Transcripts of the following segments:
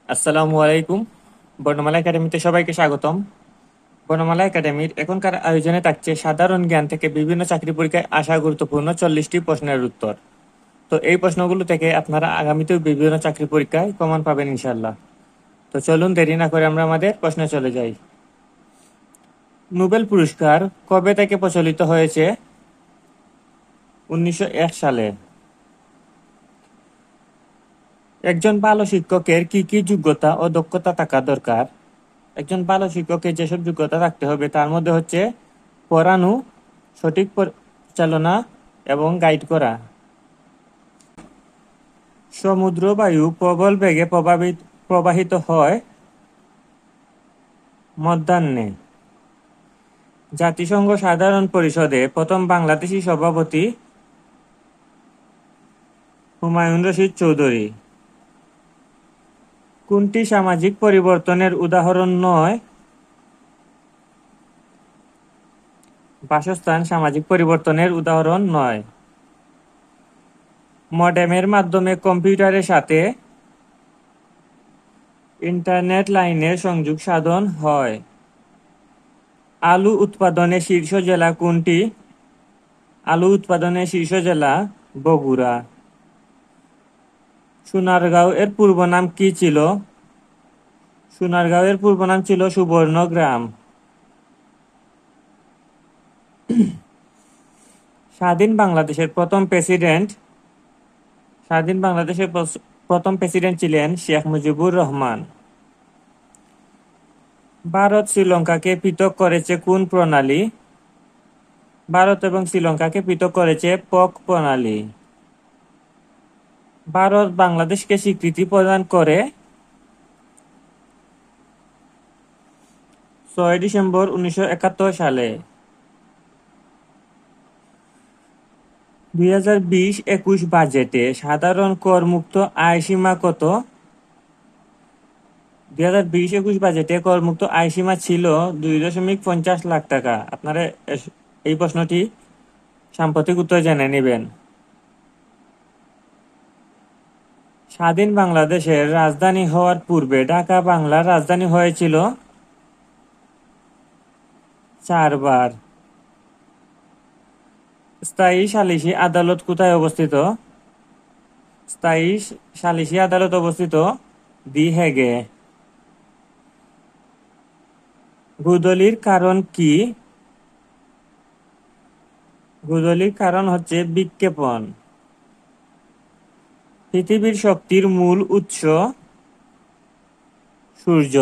আসসালামু আলাইকুম। বর্ণমালা একাডেমিতে সবাইকে স্বাগতম। বর্ণমালা একাডেমির এখনকার আয়োজনে থাকছে সাধারণ জ্ঞান থেকে বিভিন্ন চাকরি পরীক্ষায় আসা গুরুত্বপূর্ণ 40টি প্রশ্নের উত্তর। তো এই প্রশ্নগুলো থেকে আপনারা আগামীতেও বিভিন্ন চাকরি পরীক্ষায় কমন পাবেন ইনশাল্লাহ। তো চলুন দেরি না করে আমরা আমাদের প্রশ্নে চলে যাই। নোবেল পুরস্কার কবে থেকে প্রচলিত হয়েছে? 1901 সালে। একজন ভালো শিক্ষকের কি কি যোগ্যতা ও দক্ষতা থাকা দরকার? একজন ভালো শিক্ষকের যেসব যোগ্যতা থাকতে হবে তার মধ্যে হচ্ছে পড়ানো, সঠিক পরিচালনা এবং গাইড করা। সমুদ্র বায়ু প্রবল বেগে প্রবাহিত হয় মধ্যাহ্নে। জাতিসংঘ সাধারণ পরিষদে প্রথম বাংলাদেশি সভাপতি হুমায়ুন রশিদ চৌধুরী। কোনটি সামাজিক পরিবর্তনের উদাহরণ নয়? বাসস্থান সামাজিক পরিবর্তনের উদাহরণ নয়। মডেমের মাধ্যমে কম্পিউটারের সাথে ইন্টারনেট লাইনের সংযোগ সাধন হয়। আলু উৎপাদনে শীর্ষ জেলা কোনটি? আলু উৎপাদনে শীর্ষ জেলা বগুড়া। সোনারগাঁও এর পূর্ব নাম কি ছিল? সোনারগাঁও এর পূর্ব নাম ছিল সুবর্ণগ্রাম। স্বাধীন বাংলাদেশের প্রথম প্রেসিডেন্ট ছিলেন শেখ মুজিবুর রহমান। ভারত শ্রীলঙ্কাকে পৃথক করেছে কোন প্রণালী? ভারত এবং শ্রীলঙ্কাকে পৃথক করেছে পক প্রণালী। ভারত বাংলাদেশকে স্বীকৃতি প্রদান করে 6 ডিসেম্বর 1971 সালে। 2020-21 বাজেটে সাধারণ করমুক্ত আয় সীমা কত? 2020-21 বাজেটে করমুক্ত আয় সীমা ছিল 2.50 লাখ টাকা। আপনারা এই প্রশ্নটি সাম্প্রতিক উত্তর জেনে নেবেন। স্বাধীন বাংলাদেশের রাজধানী হওয়ার পূর্বে ঢাকা বাংলার রাজধানী হয়েছিল 4 বার। স্থায়ী সালিসি আদালত কোথায় অবস্থিত? স্থায়ী সালিসি আদালত অবস্থিত দি হেগে। গুদলির কারণ কি? গুদলির কারণ হচ্ছে বিক্ষেপণ। পৃথিবীর শক্তির মূল উৎস সূর্য।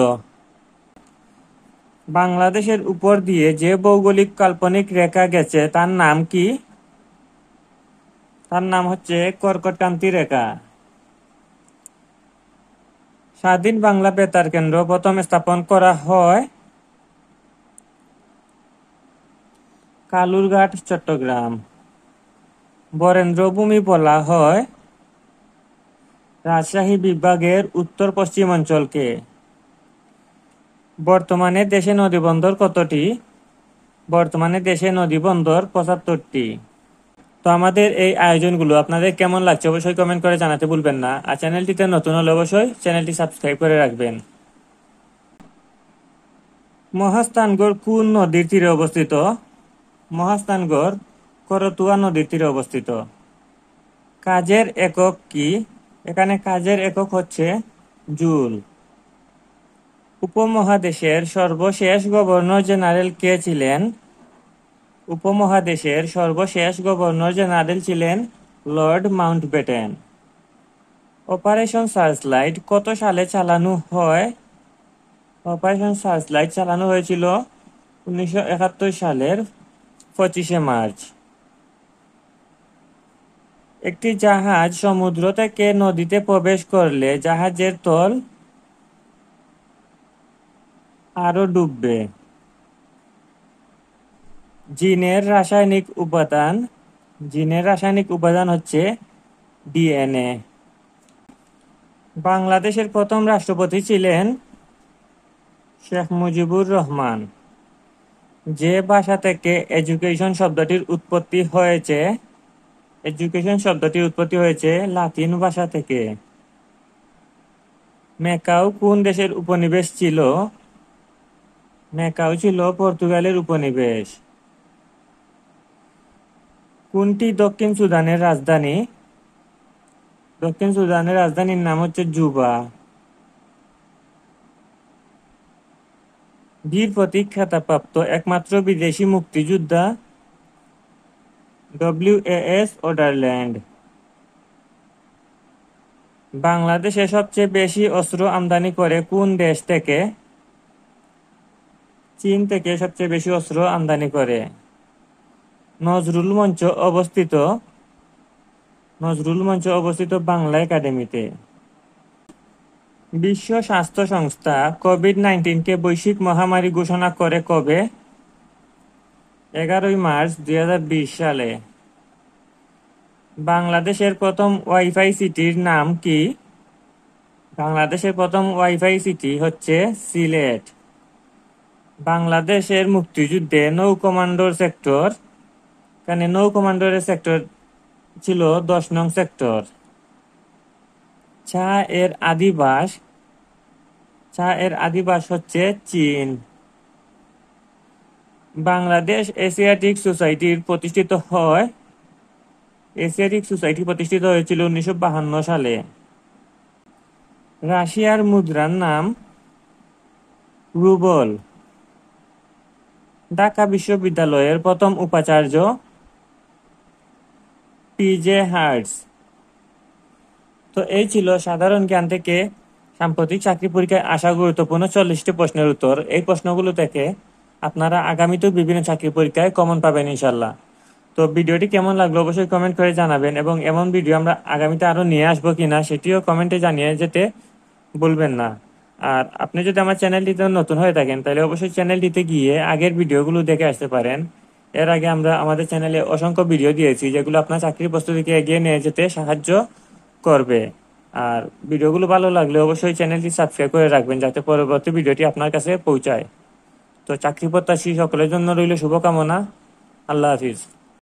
বাংলাদেশের উপর দিয়ে যে ভৌগোলিক কাল্পনিক রেখা গেছে তার নাম কি? তার নাম হচ্ছে কর্কটক্রান্তি রেখা। স্বাধীন বাংলা বেতার কেন্দ্র প্রথম স্থাপন করা হয় কালুরঘাট, চট্টগ্রাম। বরেন্দ্রভূমি বলা হয় রাজশাহী বিভাগের উত্তর পশ্চিমাঞ্চলকে। বর্তমানে দেশে নদীবন্দর কতটি? বর্তমানে দেশে নদীবন্দর 75টি। তো আমাদের এই আয়োজনগুলো আপনাদের কেমন লাগছে অবশ্যই কমেন্ট করে জানাতে ভুলবেন না। আর চ্যানেলটিতে নতুন হলে অবশ্যই চ্যানেলটি সাবস্ক্রাইব করে রাখবেন। মহাস্থানগড় কোন নদীর তীরে অবস্থিত? মহাস্থানগড় করতোয়া নদীর তীরে অবস্থিত। কাজের একক কি? এখানে কাজের একক হচ্ছে জুল। উপমহাদেশের সর্বশেষ গভর্নর জেনারেল কে ছিলেন? উপমহাদেশের সর্বশেষ গভর্নর জেনারেল ছিলেন লর্ড মাউন্টব্যাটেন। অপারেশন সার্চলাইট কত সালে চালানো হয়? অপারেশন সার্চলাইট চালানো হয়েছিল 1971 সালের 25শে মার্চ। একটি জাহাজ সমুদ্র থেকে নদীতে প্রবেশ করলে জাহাজের তল আরো ডুববে। জিনের রাসায়নিক উপাদান হচ্ছে ডিএনএ। বাংলাদেশের প্রথম রাষ্ট্রপতি ছিলেন শেখ মুজিবুর রহমান। যে ভাষা থেকে এডুকেশন শব্দটির উৎপত্তি হয়েছে লাতিন ভাষা থেকে। ম্যাকাও কোন দেশের উপনিবেশ ছিল? ম্যাকাও ছিল পর্তুগালের উপনিবেশ। কোনটি দক্ষিণ সুদানের রাজধানী? দক্ষিণ সুদানের রাজধানীর নাম হচ্ছে জুবা। বীর প্রতীক খেতাবপ্রাপ্ত একমাত্র বিদেশি মুক্তিযোদ্ধা? WAS ওডারল্যান্ড। বাংলাদেশে সবচেয়ে বেশি অস্ত্র আমদানি করে কোন দেশ থেকে? চীন থেকে সবচেয়ে বেশি অস্ত্র আমদানি করে। নজরুল মঞ্চ অবস্থিত বাংলা একাডেমিতে। বিশ্ব স্বাস্থ্য সংস্থা কোভিড-19 বৈশ্বিক মহামারী ঘোষণা করে কবে? 11 মার্চ 2020 সালে। বাংলাদেশের প্রথম ওয়াইফাই সিটির নাম কি? বাংলাদেশের প্রথম ওয়াইফাই সিটি হচ্ছে সিলেট। বাংলাদেশের মুক্তিযুদ্ধে নৌ কমান্ডোর সেক্টর, এখানে নৌ কমান্ডোরের সেক্টর ছিল 10 নং সেক্টর। চা এর আদিবাস হচ্ছে চীন। বাংলাদেশ এশিয়াটিক সোসাইটি প্রতিষ্ঠিত হয়েছিল 1952 সালে। রাশিয়ার মুদ্রার নাম রুবল। ঢাকা বিশ্ববিদ্যালয়ের প্রথম উপাচার্য? PJ hertz. তো এই ছিল সাধারণ জ্ঞান থেকে সাম্প্রতিক চাকরি পরীক্ষায় আসা গুরুত্বপূর্ণ 40টি প্রশ্নের উত্তর। এই প্রশ্নগুলো থেকে আপনারা আগামীতেও বিভিন্ন চাকরি পরীক্ষায় কমন পাবেন ইনশাল্লাহ। তো ভিডিওটি কেমন লাগলো অবশ্যই কমেন্ট করে জানাবেন, এবং এমন ভিডিও আমরা আগামীতে আরো নিয়ে আসবো কিনা সেটিও কমেন্টে জানিয়ে যেতে বলবেন না। আর আপনি যদি আমার চ্যানেলটিতে নতুন হয়ে থাকেন তাহলে অবশ্যই চ্যানেলটিতে গিয়ে আগের ভিডিওগুলো দেখে আসতে পারেন। এর আগে আমরা আমাদের চ্যানেলে অসংখ্য ভিডিও দিয়েছি যেগুলো আপনার চাকরির প্রস্তুতিকে এগিয়ে নিয়ে যেতে সাহায্য করবে। আর ভিডিওগুলো ভালো লাগলে অবশ্যই চ্যানেলটি সাবস্ক্রাইব করে রাখবেন যাতে পরবর্তী ভিডিওটি আপনার কাছে পৌঁছায়। তো চাকরি প্রত্যাশী সকলের জন্য রইল শুভকামনা। আল্লাহ হাফিজ।